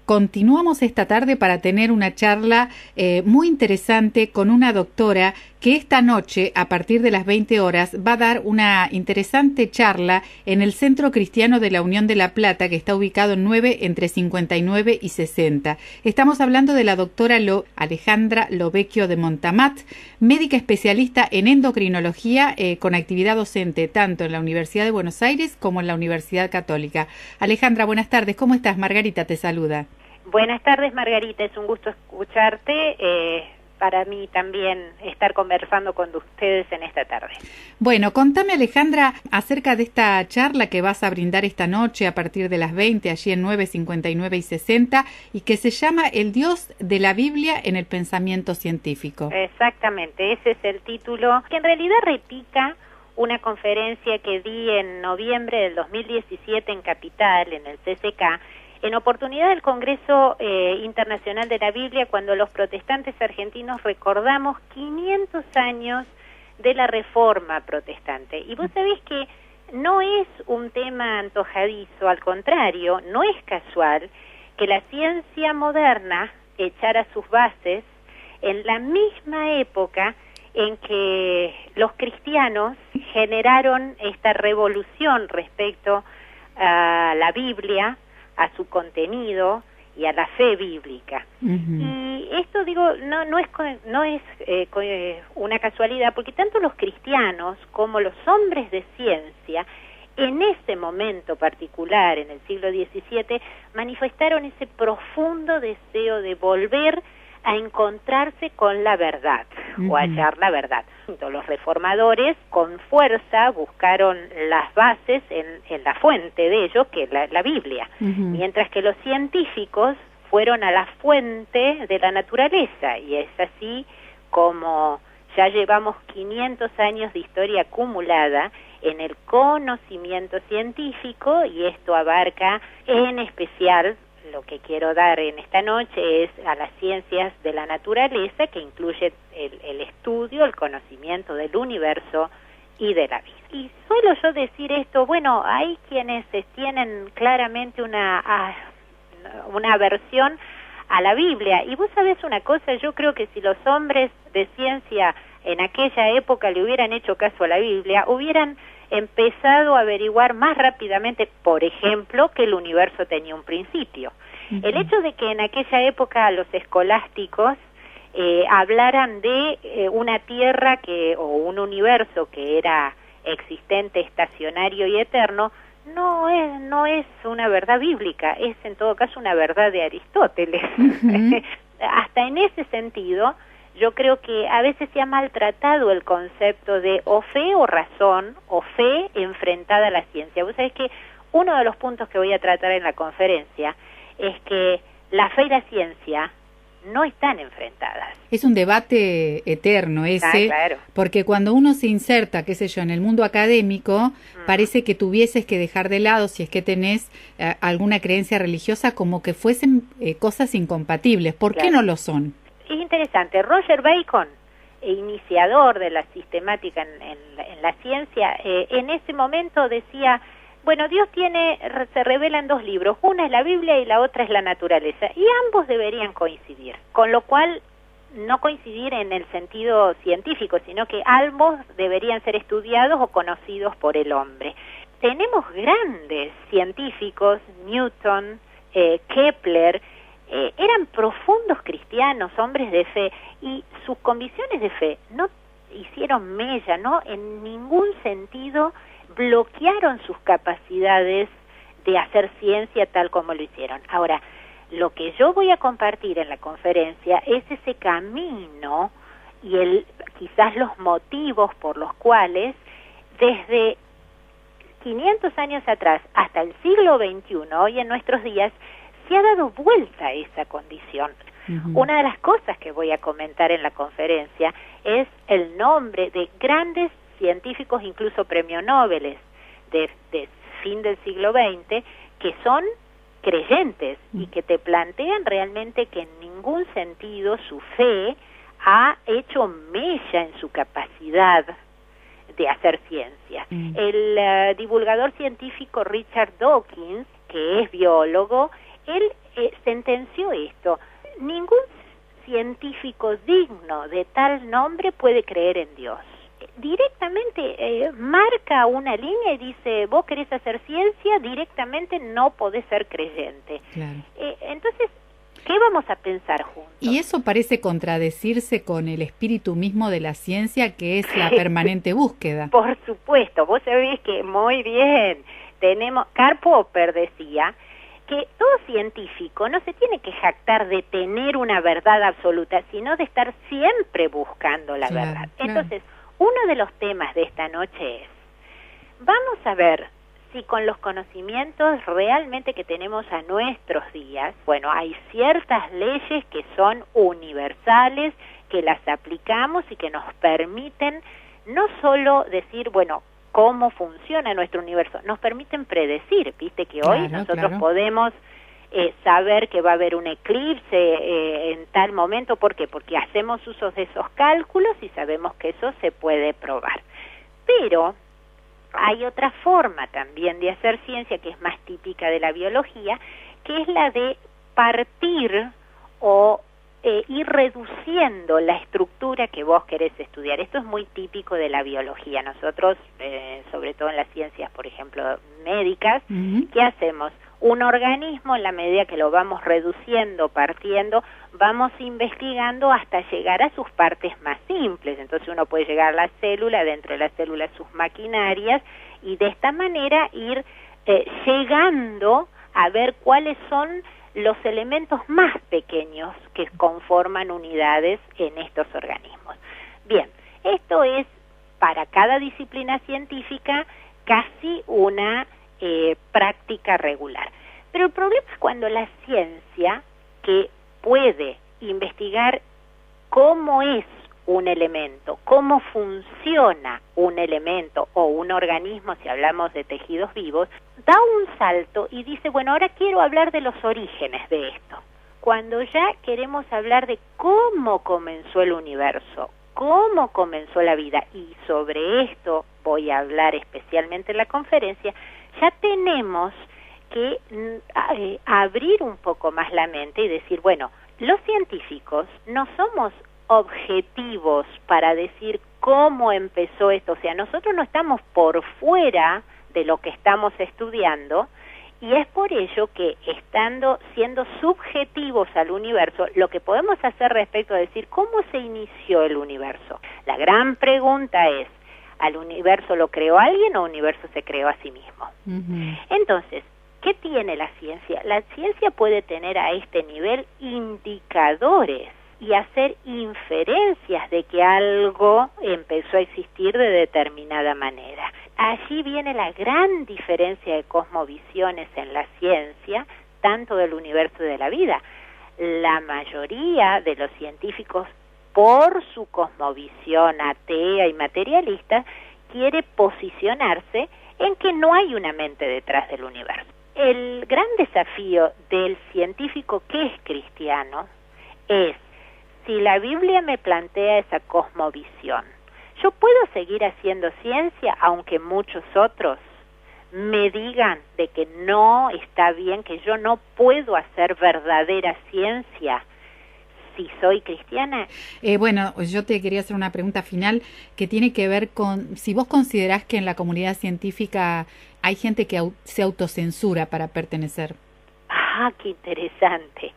continuamos esta tarde para tener una charla muy interesante con una doctora que esta noche, a partir de las 20 horas, va a dar una interesante charla en el Centro Cristiano de la Unión de La Plata, que está ubicado en 9 entre 59 y 60. Estamos hablando de la doctora Alejandra Lovecchio de Montamat, médica especialista en endocrinología con actividad docente tanto en la Universidad de Buenos Aires como en la Universidad Católica. Alejandra, buenas tardes. ¿Cómo estás? Margarita te saluda. Buenas tardes, Margarita. Es un gusto escucharte. Para mí también estar conversando con ustedes en esta tarde. Bueno, contame, Alejandra, acerca de esta charla que vas a brindar esta noche a partir de las 20, allí en 9, 59 y 60, y que se llama El Dios de la Biblia en el pensamiento científico. Exactamente, ese es el título, que en realidad repica una conferencia que di en noviembre del 2017 en Capital, en el CCK, en oportunidad del Congreso Internacional de la Biblia, cuando los protestantes argentinos recordamos 500 años de la Reforma Protestante. Y vos sabés que no es un tema antojadizo, al contrario, no es casual que la ciencia moderna echara sus bases en la misma época en que los cristianos generaron esta revolución respecto a la Biblia, a su contenido y a la fe bíblica. Y esto, digo, no es una casualidad, porque tanto los cristianos como los hombres de ciencia, en ese momento particular, en el siglo XVII, manifestaron ese profundo deseo de volver a encontrarse con la verdad, o hallar la verdad. Los reformadores con fuerza buscaron las bases en la fuente de ellos, que es la Biblia, mientras que los científicos fueron a la fuente de la naturaleza, y es así como ya llevamos 500 años de historia acumulada en el conocimiento científico, y esto abarca en especial. Lo que quiero dar en esta noche es a las ciencias de la naturaleza, que incluye el estudio, el conocimiento del universo y de la vida. Y suelo yo decir esto, bueno, hay quienes tienen claramente una aversión a la Biblia, y vos sabés una cosa, yo creo que si los hombres de ciencia en aquella época le hubieran hecho caso a la Biblia, hubieran empezado a averiguar más rápidamente, por ejemplo, que el universo tenía un principio. El hecho de que en aquella época los escolásticos hablaran de una tierra o un universo que era existente, estacionario y eterno, no es una verdad bíblica, es en todo caso una verdad de Aristóteles. Hasta en ese sentido, yo creo que a veces se ha maltratado el concepto de o fe o razón, o fe enfrentada a la ciencia. Vos sabés que uno de los puntos que voy a tratar en la conferencia es que la fe y la ciencia no están enfrentadas. Es un debate eterno ese, claro. Porque cuando uno se inserta, qué sé yo, en el mundo académico, parece que tuvieses que dejar de lado, si es que tenés alguna creencia religiosa, como que fuesen cosas incompatibles. ¿Por qué no lo son? Es interesante. Roger Bacon, iniciador de la sistemática en la ciencia, en ese momento decía, bueno, Dios se revela en dos libros, una es la Biblia y la otra es la naturaleza, y ambos deberían coincidir, con lo cual no coincidir en el sentido científico, sino que ambos deberían ser estudiados o conocidos por el hombre. Tenemos grandes científicos, Newton, Kepler, eran profundos cristianos, hombres de fe, y sus convicciones de fe no hicieron mella, no en ningún sentido bloquearon sus capacidades de hacer ciencia tal como lo hicieron. Ahora, lo que yo voy a compartir en la conferencia es ese camino y quizás los motivos por los cuales desde 500 años atrás hasta el siglo XXI, hoy en nuestros días, se ha dado vuelta a esa condición. Una de las cosas que voy a comentar en la conferencia es el nombre de grandes científicos, incluso premio Nobel de fin del siglo XX, que son creyentes y que te plantean realmente que en ningún sentido su fe ha hecho mella en su capacidad de hacer ciencia. El divulgador científico Richard Dawkins, que es biólogo, él sentenció esto: ningún científico digno de tal nombre puede creer en Dios. Directamente marca una línea y dice: vos querés hacer ciencia, directamente no podés ser creyente. Claro. Entonces, ¿qué vamos a pensar juntos? Y eso parece contradecirse con el espíritu mismo de la ciencia, que es la permanente búsqueda. Por supuesto, vos sabés que muy bien. Karl Popper decía que todo científico no se tiene que jactar de tener una verdad absoluta, sino de estar siempre buscando la verdad. Entonces, uno de los temas de esta noche es: vamos a ver si con los conocimientos realmente que tenemos a nuestros días, bueno, hay ciertas leyes que son universales, que las aplicamos y que nos permiten no solo decir, bueno, cómo funciona nuestro universo, nos permiten predecir. Viste que hoy nosotros podemos saber que va a haber un eclipse en tal momento. ¿Por qué? Porque hacemos uso de esos cálculos y sabemos que eso se puede probar. Pero hay otra forma también de hacer ciencia, que es más típica de la biología, que es la de partir o ir reduciendo la estructura que vos querés estudiar. Esto es muy típico de la biología. Nosotros, sobre todo en las ciencias, por ejemplo, médicas, ¿qué hacemos? Un organismo, en la medida que lo vamos reduciendo, partiendo, vamos investigando hasta llegar a sus partes más simples. Entonces uno puede llegar a la célula, dentro de la célula sus maquinarias, y de esta manera ir llegando a ver cuáles son los elementos más pequeños que conforman unidades en estos organismos. Bien, esto es para cada disciplina científica casi una práctica regular. Pero el problema es cuando la ciencia, que puede investigar cómo es un elemento, cómo funciona un elemento o un organismo, si hablamos de tejidos vivos, da un salto y dice, bueno, ahora quiero hablar de los orígenes de esto. Cuando ya queremos hablar de cómo comenzó el universo, cómo comenzó la vida, y sobre esto voy a hablar especialmente en la conferencia, ya tenemos que abrir un poco más la mente y decir, bueno, los científicos no somos objetivos para decir cómo empezó esto, o sea, nosotros no estamos por fuera de lo que estamos estudiando, y es por ello que, siendo subjetivos al universo, lo que podemos hacer respecto a decir cómo se inició el universo. La gran pregunta es, ¿al universo lo creó alguien o el universo se creó a sí mismo? Entonces, ¿qué tiene la ciencia? La ciencia puede tener a este nivel indicadores y hacer inferencias de que algo empezó a existir de determinada manera. Allí viene la gran diferencia de cosmovisiones en la ciencia, tanto del universo y de la vida. La mayoría de los científicos, por su cosmovisión atea y materialista, quiere posicionarse en que no hay una mente detrás del universo. El gran desafío del científico que es cristiano es, si la Biblia me plantea esa cosmovisión, ¿yo puedo seguir haciendo ciencia aunque muchos otros me digan de que no está bien, que yo no puedo hacer verdadera ciencia si soy cristiana? Bueno, yo te quería hacer una pregunta final que tiene que ver con si vos considerás que en la comunidad científica hay gente que se autocensura para pertenecer. Ah, qué interesante.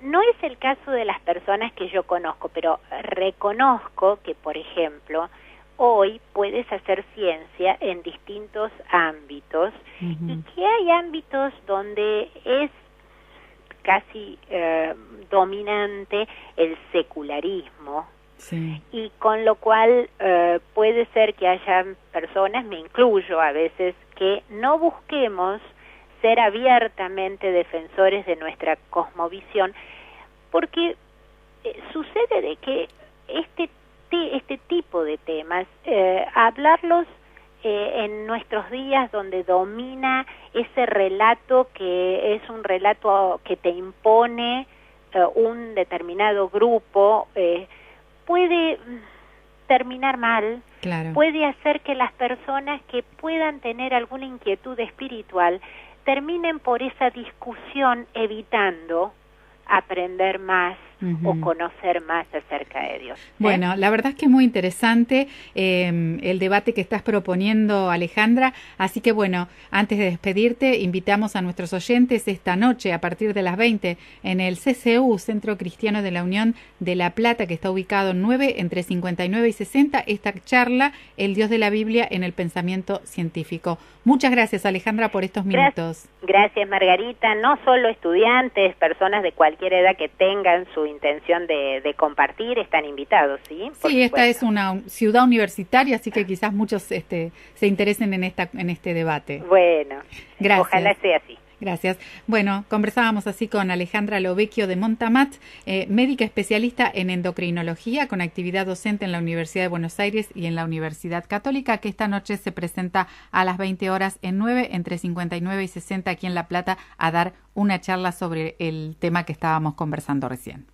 No es el caso de las personas que yo conozco, pero reconozco que, por ejemplo, hoy puedes hacer ciencia en distintos ámbitos, y que hay ámbitos donde es casi dominante el secularismo, y con lo cual puede ser que haya personas, me incluyo a veces, que no busquemos ser abiertamente defensores de nuestra cosmovisión, porque sucede de que este tipo de temas, hablarlos en nuestros días donde domina ese relato que es un relato que te impone un determinado grupo, puede terminar mal, puede hacer que las personas que puedan tener alguna inquietud espiritual terminen por esa discusión evitando aprender más o conocer más acerca de Dios. Bueno, la verdad es que es muy interesante el debate que estás proponiendo, Alejandra, así que bueno, antes de despedirte, invitamos a nuestros oyentes esta noche a partir de las 20 en el CCU, Centro Cristiano de la Unión de La Plata, que está ubicado en 9, entre 59 y 60, esta charla, El Dios de la Biblia en el pensamiento científico. Muchas gracias, Alejandra, por estos minutos. Gracias, Margarita. No solo estudiantes, personas de cualquier edad que tengan su intención de compartir, están invitados, ¿sí? Sí, esta es una ciudad universitaria, así que quizás muchos se interesen en este debate. Bueno, gracias. Ojalá sea así. Gracias. Bueno, conversábamos así con Alejandra Lovecchio de Montamat, médica especialista en endocrinología con actividad docente en la Universidad de Buenos Aires y en la Universidad Católica, que esta noche se presenta a las 20 horas en 9, entre 59 y 60 aquí en La Plata, a dar una charla sobre el tema que estábamos conversando recién.